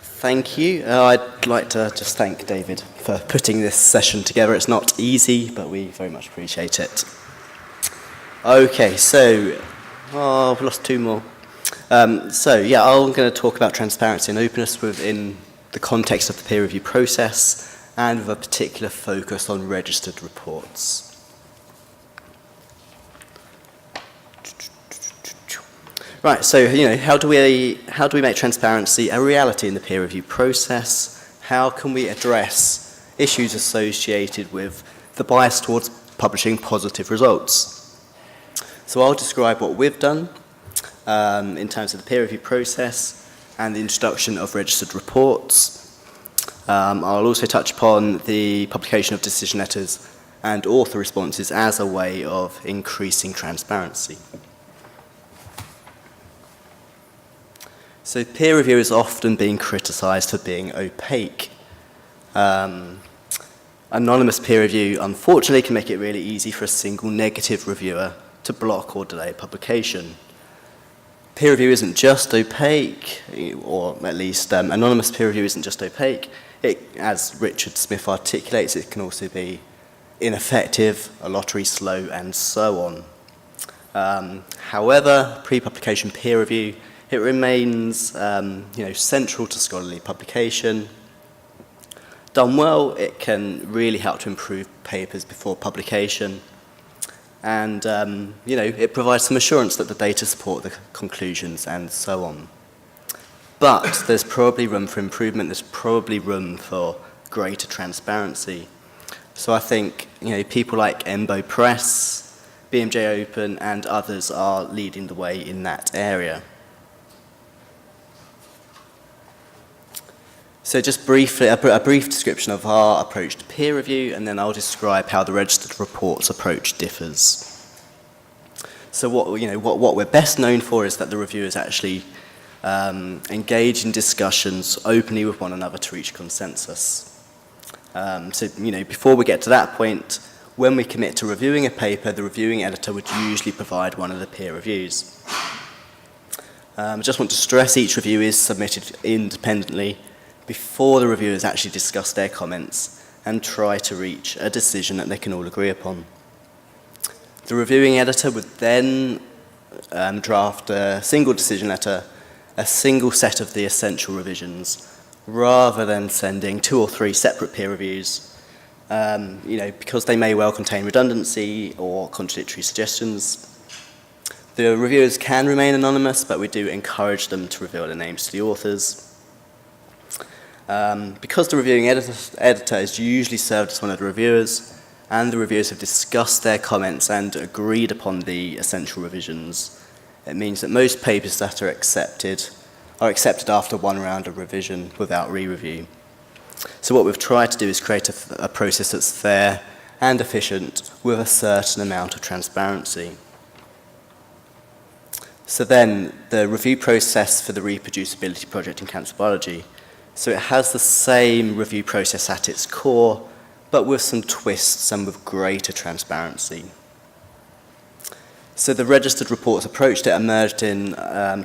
Thank you. I'd like to just thank David for putting this session together. It's not easy, but we very much appreciate it. Okay, so, I've lost two more. I'm going to talk about transparency and openness within the context of the peer review process and with a particular focus on registered reports. Right, so how do we make transparency a reality in the peer review process? How can we address issues associated with the bias towards publishing positive results? So I'll describe what we've done in terms of the peer review process and the introduction of registered reports. I'll also touch upon the publication of decision letters and author responses as a way of increasing transparency. So peer review is often being criticised for being opaque. Anonymous peer review, unfortunately, can make it really easy for a single negative reviewer to block or delay publication. Peer review isn't just opaque, or at least anonymous peer review isn't just opaque. As Richard Smith articulates, it can also be ineffective, a lottery, slow, and so on. However, pre-publication peer review, it remains central to scholarly publication. Done well, it can really help to improve papers before publication. And it provides some assurance that the data support the conclusions and so on. But there's probably room for improvement, there's probably room for greater transparency. So I think people like Embo Press, BMJ Open, and others are leading the way in that area. So just briefly, a brief description of our approach to peer review, and then I'll describe how the registered reports approach differs. So what we're best known for is that the reviewers actually engage in discussions openly with one another to reach consensus. Before we get to that point, when we commit to reviewing a paper, the reviewing editor would usually provide one of the peer reviews. I just want to stress each review is submitted independently before the reviewers actually discuss their comments and try to reach a decision that they can all agree upon. The reviewing editor would then draft a single decision letter, a single set of the essential revisions, rather than sending 2 or 3 separate peer reviews, because they may well contain redundancy or contradictory suggestions. The reviewers can remain anonymous, but we do encourage them to reveal their names to the authors. Because the reviewing editor is usually served as one of the reviewers, and the reviewers have discussed their comments and agreed upon the essential revisions, it means that most papers that are accepted after one round of revision without re-review. So what we've tried to do is create a process that's fair and efficient with a certain amount of transparency. So then, the review process for the reproducibility project in cancer biology. So it has the same review process at its core, but with some twists and with greater transparency. So the registered reports approach that emerged in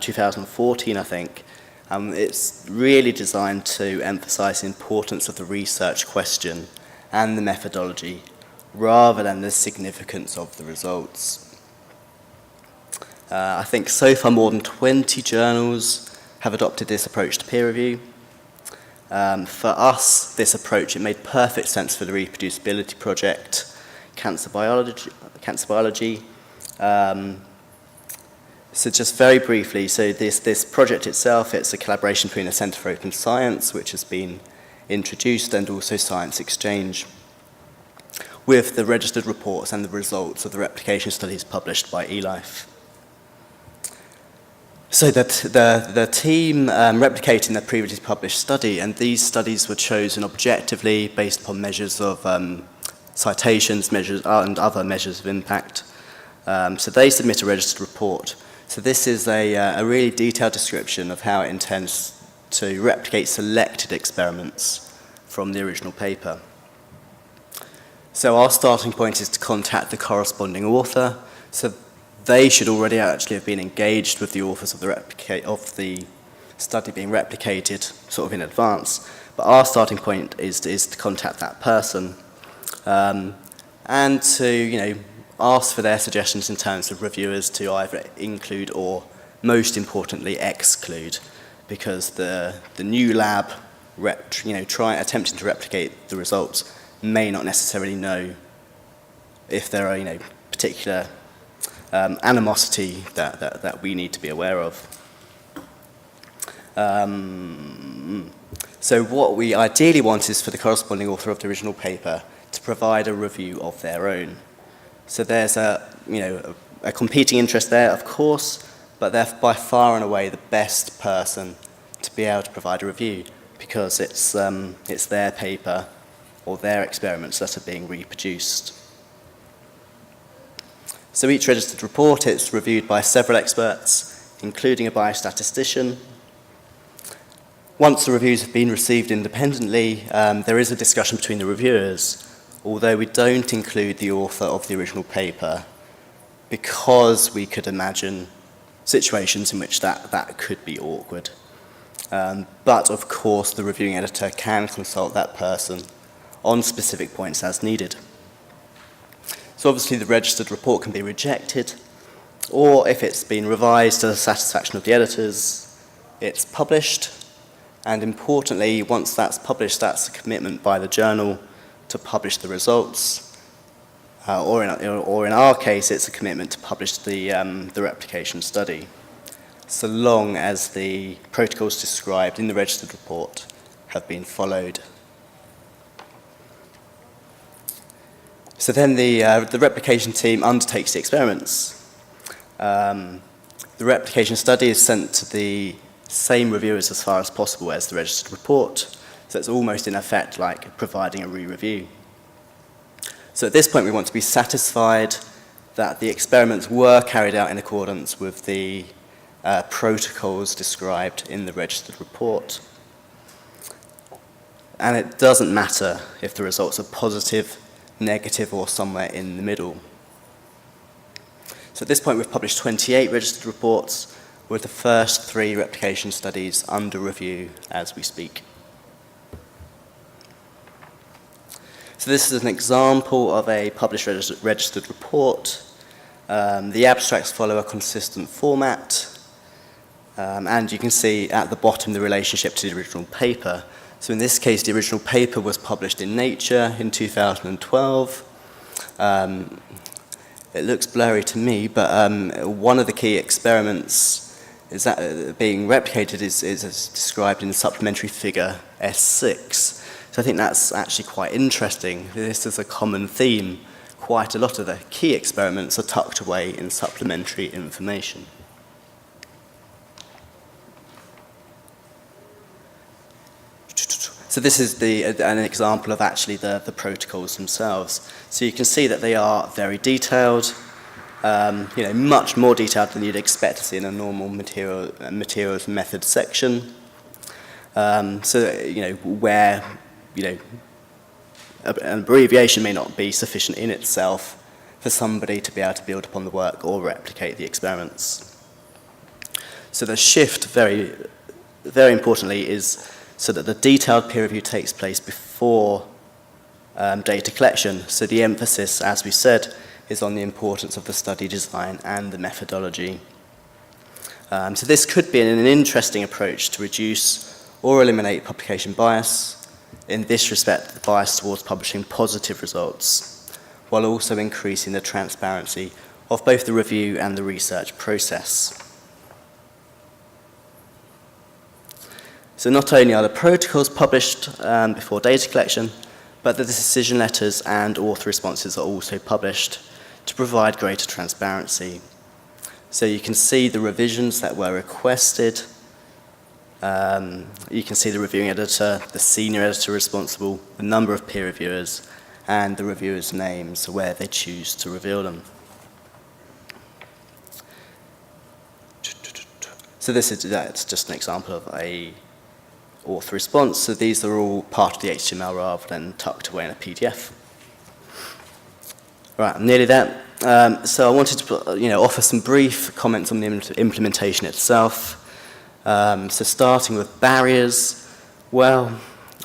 2014, I think. It's really designed to emphasize the importance of the research question and the methodology, rather than the significance of the results. I think so far more than 20 journals have adopted this approach to peer review. For us, this approach, it made perfect sense for the reproducibility project, cancer biology. So just very briefly, so this project itself, it's a collaboration between the Centre for Open Science, which has been introduced, and also Science Exchange, with the registered reports and the results of the replication studies published by eLife. So that the team replicating their previously published study, and these studies were chosen objectively based upon measures of citations, measures and other measures of impact. So they submit a registered report. So this is a really detailed description of how it intends to replicate selected experiments from the original paper. So our starting point is to contact the corresponding author. So they should already actually have been engaged with the authors of the study being replicated sort of in advance. But our starting point is to contact that person and to ask for their suggestions in terms of reviewers to either include or, most importantly, exclude, because the new lab attempting to replicate the results may not necessarily know if there are particular animosity that we need to be aware of. So what we ideally want is for the corresponding author of the original paper to provide a review of their own. So there's a competing interest there, of course, but they're by far and away the best person to be able to provide a review, because it's their paper or their experiments that are being reproduced. So each registered report is reviewed by several experts, including a biostatistician. Once the reviews have been received independently, there is a discussion between the reviewers, although we don't include the author of the original paper, because we could imagine situations in which that could be awkward. But of course, the reviewing editor can consult that person on specific points as needed. So obviously the registered report can be rejected, or if it's been revised to the satisfaction of the editors, it's published. And importantly, once that's published, that's a commitment by the journal to publish the results, or in our case, it's a commitment to publish the replication study, so long as the protocols described in the registered report have been followed. So then the replication team undertakes the experiments. The replication study is sent to the same reviewers as far as possible as the registered report, so it's almost in effect like providing a re-review. So at this point we want to be satisfied that the experiments were carried out in accordance with the protocols described in the registered report. And it doesn't matter if the results are positive, negative, or somewhere in the middle. So at this point we've published 28 registered reports, with the first 3 replication studies under review as we speak. So this is an example of a published registered report. The abstracts follow a consistent format, and you can see at the bottom the relationship to the original paper. So in this case, the original paper was published in Nature in 2012. It looks blurry to me, but one of the key experiments is that being replicated is described in the supplementary figure S6. So I think that's actually quite interesting. This is a common theme. Quite a lot of the key experiments are tucked away in supplementary information. So this is an example of actually the protocols themselves. So you can see that they are very detailed, much more detailed than you'd expect to see in a normal materials method section. Where an abbreviation may not be sufficient in itself for somebody to be able to build upon the work or replicate the experiments. So the shift, very, very importantly, is so that the detailed peer review takes place before data collection. So the emphasis, as we said, is on the importance of the study design and the methodology. So this could be an interesting approach to reduce or eliminate publication bias. In this respect, the bias towards publishing positive results, while also increasing the transparency of both the review and the research process. So not only are the protocols published before data collection, but the decision letters and author responses are also published to provide greater transparency. So you can see the revisions that were requested. You can see the reviewing editor, the senior editor responsible, the number of peer reviewers, and the reviewers' names, where they choose to reveal them. So that's just an example of a author response. So these are all part of the HTML rather than tucked away in a PDF. Right, I'm nearly there. So I wanted to offer some brief comments on the implementation itself. So starting with barriers, well,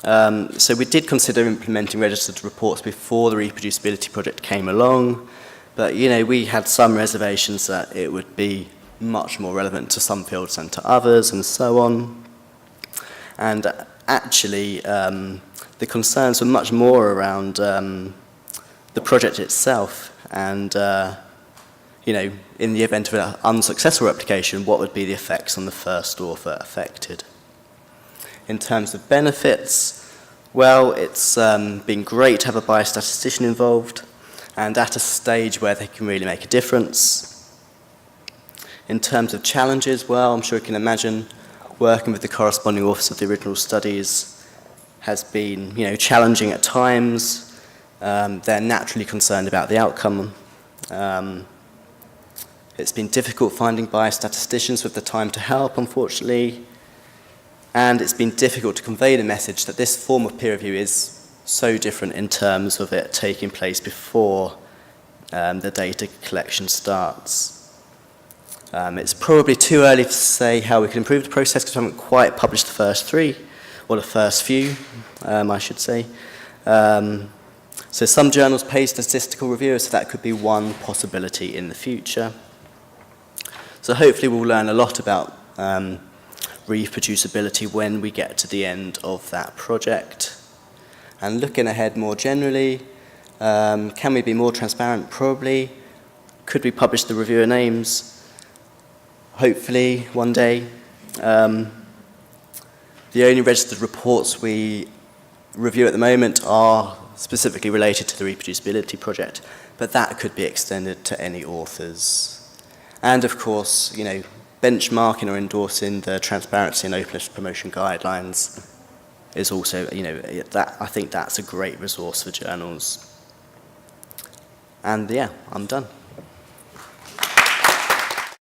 so we did consider implementing registered reports before the reproducibility project came along, but we had some reservations that it would be much more relevant to some fields than to others, and so on. And actually, the concerns were much more around the project itself, and in the event of an unsuccessful replication, what would be the effects on the first author affected? In terms of benefits, well, it's been great to have a biostatistician involved, and at a stage where they can really make a difference. In terms of challenges, well, I'm sure you can imagine working with the corresponding authors of the original studies has been, challenging at times. They're naturally concerned about the outcome. It's been difficult finding biostatisticians with the time to help, unfortunately. And it's been difficult to convey the message that this form of peer review is so different in terms of it taking place before the data collection starts. It's probably too early to say how we can improve the process because we haven't quite published the first three, or the first few, I should say. So some journals pay statistical reviewers, so that could be one possibility in the future. So hopefully we'll learn a lot about reproducibility when we get to the end of that project. And looking ahead more generally, can we be more transparent? Probably. Could we publish the reviewer names? Hopefully, one day. The only registered reports we review at the moment are specifically related to the reproducibility project, but that could be extended to any authors. And of course, benchmarking or endorsing the transparency and openness promotion guidelines is also, I think that's a great resource for journals. And yeah, I'm done.